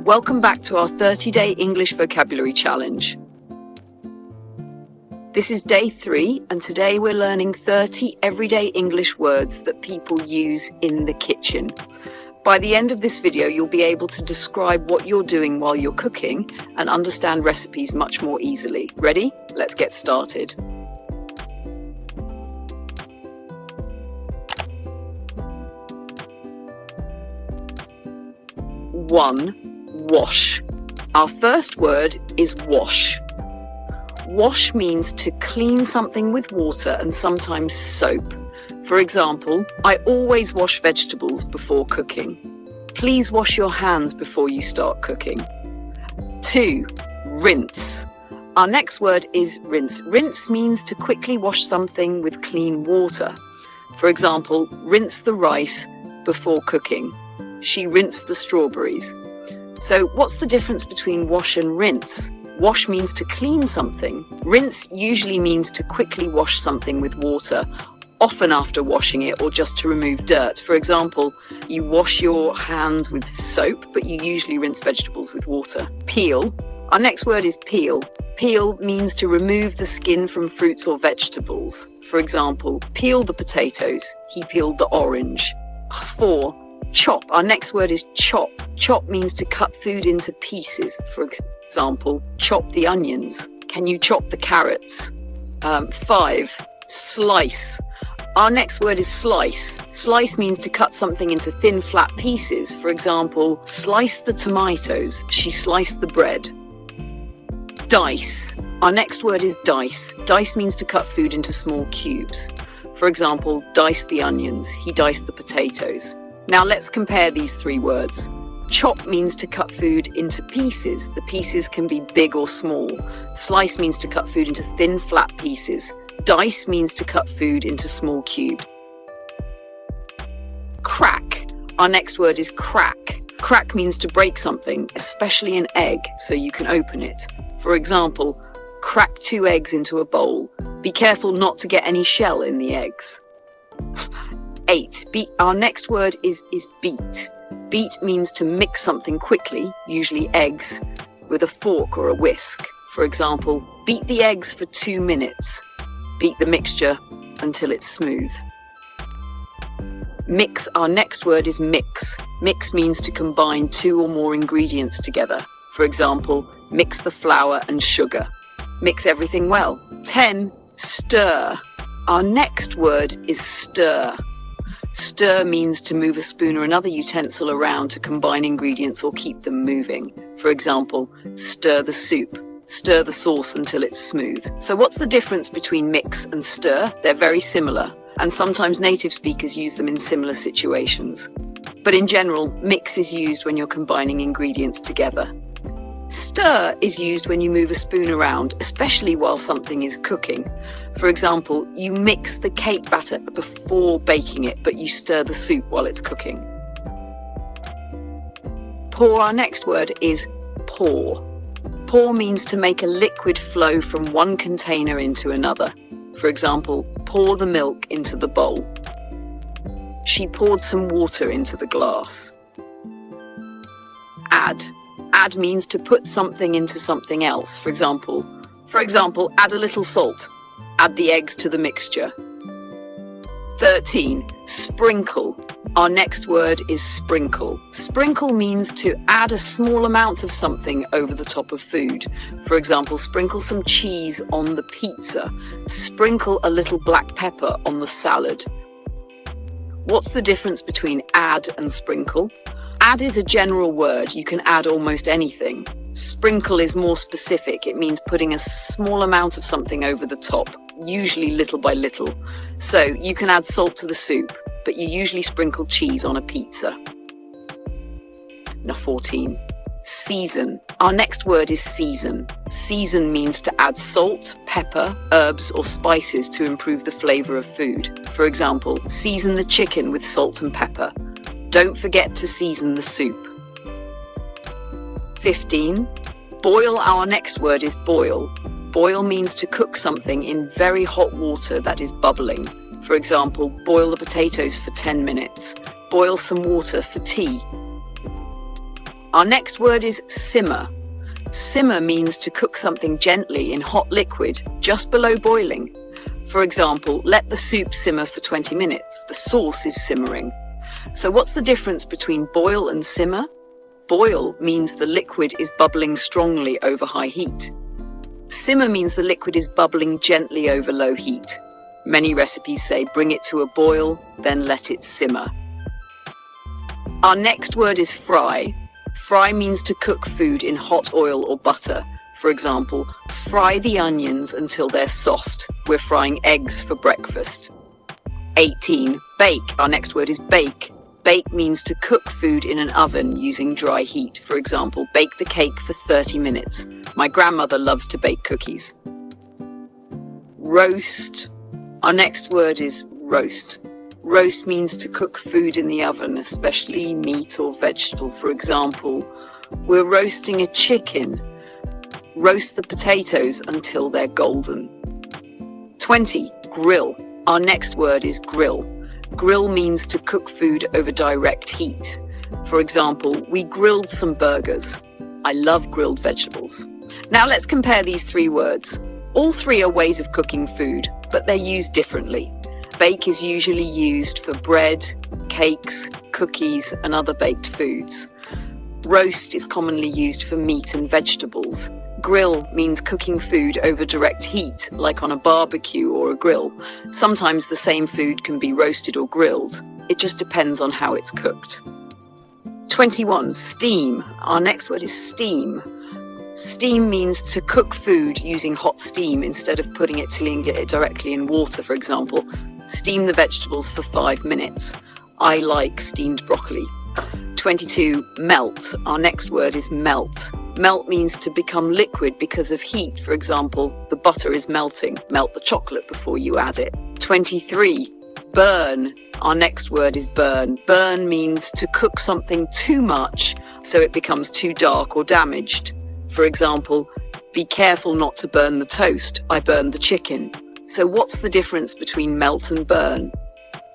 Welcome back to our 30-day English vocabulary challenge. This is day 3, and today we're learning 30 everyday English words that people use in the kitchen. By the end of this video, you'll be able to describe what you're doing while you're cooking and understand recipes much more easily. Ready? Let's get started. One, wash. Our first word is wash. Wash means to clean something with water and sometimes soap. For example, I always wash vegetables before cooking. Please wash your hands before you start cooking. 2, rinse. Our next word is rinse. Rinse means to quickly wash something with clean water. For example, rinse the rice before cooking. She rinsed the strawberries. So what's the difference between wash and rinse? Wash means to clean something. Rinse usually means to quickly wash something with water, often after washing it or just to remove dirt. For example, you wash your hands with soap, but you usually rinse vegetables with water. Peel. Our next word is peel. Peel means to remove the skin from fruits or vegetables. For example, peel the potatoes. He peeled the orange. 4, chop. Our next word is chop. Chop means to cut food into pieces. For example, chop the onions. Can you chop the carrots? 5, slice. Our next word is slice. Slice means to cut something into thin, flat pieces. For example, slice the tomatoes. She sliced the bread. Dice. Our next word is dice. Dice means to cut food into small cubes. For example, dice the onions. He diced the potatoes. Now let's compare these 3 words. Chop means to cut food into pieces. The pieces can be big or small. Slice means to cut food into thin, flat pieces. Dice means to cut food into small cubes. Crack. Our next word is crack. Crack means to break something, especially an egg, so you can open it. For example, crack 2 eggs into a bowl. Be careful not to get any shell in the eggs. 8. Our next word is beat. Beat means to mix something quickly, usually eggs, with a fork or a whisk. For example, beat the eggs for 2 minutes. Beat the mixture until it's smooth. Mix. Our next word is mix. Mix means to combine 2 or more ingredients together. For example, mix the flour and sugar. Mix everything well. 10, stir. Our next word is stir. Stir means to move a spoon or another utensil around to combine ingredients or keep them moving. For example, stir the soup. Stir the sauce until it's smooth. So what's the difference between mix and stir? They're very similar, and sometimes native speakers use them in similar situations. But in general, mix is used when you're combining ingredients together. Stir is used when you move a spoon around, especially while something is cooking. For example, you mix the cake batter before baking it, but you stir the soup while it's cooking. Pour. Our next word is pour. Pour means to make a liquid flow from one container into another. For example, pour the milk into the bowl. She poured some water into the glass. Add. Add means to put something into something else. For example, add a little salt. Add the eggs to the mixture. 13, sprinkle. Our next word is sprinkle. Sprinkle means to add a small amount of something over the top of food. For example, sprinkle some cheese on the pizza. Sprinkle a little black pepper on the salad. What's the difference between add and sprinkle? Add is a general word. You can add almost anything. Sprinkle is more specific. It means putting a small amount of something over the top, usually little by little. So you can add salt to the soup, but you usually sprinkle cheese on a pizza. Now 14, season. Our next word is season. Season means to add salt, pepper, herbs, or spices to improve the flavor of food. For example, season the chicken with salt and pepper. Don't forget to season the soup. 15, boil. Our next word is boil. Boil means to cook something in very hot water that is bubbling. For example, boil the potatoes for 10 minutes. Boil some water for tea. Our next word is simmer. Simmer means to cook something gently in hot liquid, just below boiling. For example, let the soup simmer for 20 minutes. The sauce is simmering. So what's the difference between boil and simmer? Boil means the liquid is bubbling strongly over high heat. Simmer means the liquid is bubbling gently over low heat. Many recipes say bring it to a boil, then let it simmer. Our next word is fry. Fry means to cook food in hot oil or butter. For example, fry the onions until they're soft. We're frying eggs for breakfast. 18. Bake. Our next word is bake. Bake means to cook food in an oven using dry heat. For example, bake the cake for 30 minutes. My grandmother loves to bake cookies. Roast. Our next word is roast. Roast means to cook food in the oven, especially meat or vegetable. For example, we're roasting a chicken. Roast the potatoes until they're golden. 20. Grill. Our next word is grill. Grill means to cook food over direct heat. For example, we grilled some burgers. I love grilled vegetables. Now let's compare these three words. All three are ways of cooking food, but they're used differently. Bake is usually used for bread, cakes, cookies, and other baked foods. Roast is commonly used for meat and vegetables. Grill means cooking food over direct heat, like on a barbecue or a grill. Sometimes the same food can be roasted or grilled. It just depends on how it's cooked. 21. Steam. Our next word is steam. Steam means to cook food using hot steam instead of putting it directly in water, for example. Steam the vegetables for 5 minutes. I like steamed broccoli. 22. Melt. Our next word is melt. Melt means to become liquid because of heat. For example, the butter is melting. Melt the chocolate before you add it. 23. Burn. Our next word is burn. Burn means to cook something too much so it becomes too dark or damaged. For example, be careful not to burn the toast. I burned the chicken. So what's the difference between melt and burn?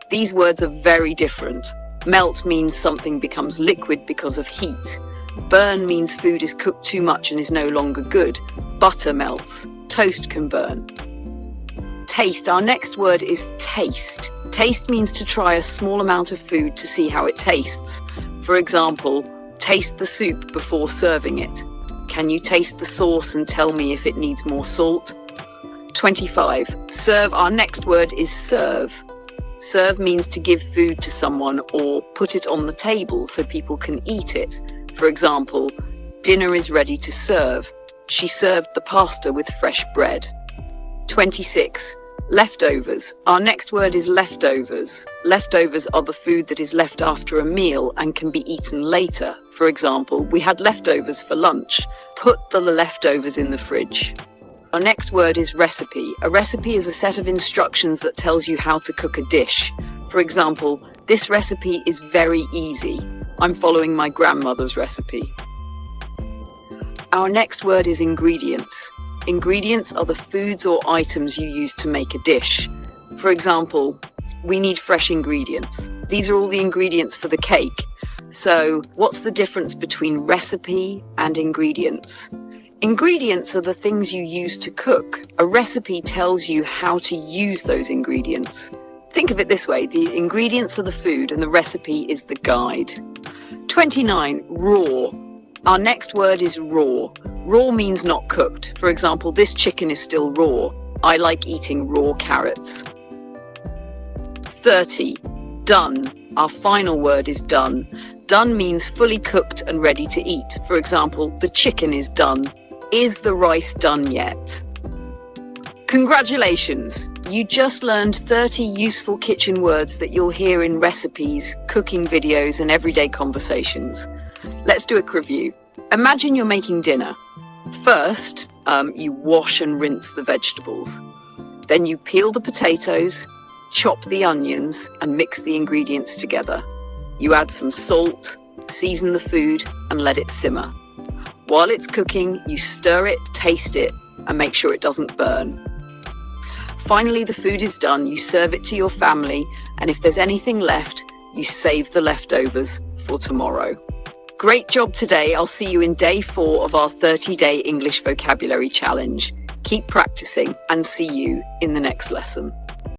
These words are very different. Melt means something becomes liquid because of heat. Burn means food is cooked too much and is no longer good. Butter melts. Toast can burn. Taste. Our next word is taste. Taste means to try a small amount of food to see how it tastes. For example, taste the soup before serving it. Can you taste the sauce and tell me if it needs more salt? 25. Serve. Our next word is serve. Serve means to give food to someone or put it on the table so people can eat it. For example, dinner is ready to serve. She served the pasta with fresh bread. 26. Leftovers. Our next word is leftovers. Leftovers are the food that is left after a meal and can be eaten later. For example, we had leftovers for lunch. Put the leftovers in the fridge. Our next word is recipe. A recipe is a set of instructions that tells you how to cook a dish. For example, this recipe is very easy. I'm following my grandmother's recipe. Our next word is ingredients. Ingredients are the foods or items you use to make a dish. For example, we need fresh ingredients. These are all the ingredients for the cake. So, what's the difference between recipe and ingredients? Ingredients are the things you use to cook. A recipe tells you how to use those ingredients. Think of it this way, the ingredients are the food and the recipe is the guide. 29. Raw. Our next word is raw. Raw means not cooked. For example, this chicken is still raw. I like eating raw carrots. 30. Done. Our final word is done. Done means fully cooked and ready to eat. For example, the chicken is done. Is the rice done yet? Congratulations! You just learned 30 useful kitchen words that you'll hear in recipes, cooking videos, and everyday conversations. Let's do a quick review. Imagine you're making dinner. First, you wash and rinse the vegetables. Then you peel the potatoes, chop the onions, and mix the ingredients together. You add some salt, season the food, and let it simmer. While it's cooking, you stir it, taste it, and make sure it doesn't burn. Finally, the food is done. You serve it to your family, and if there's anything left, you save the leftovers for tomorrow. Great job today. I'll see you in day 4 of our 30-day English vocabulary challenge. Keep practicing and see you in the next lesson.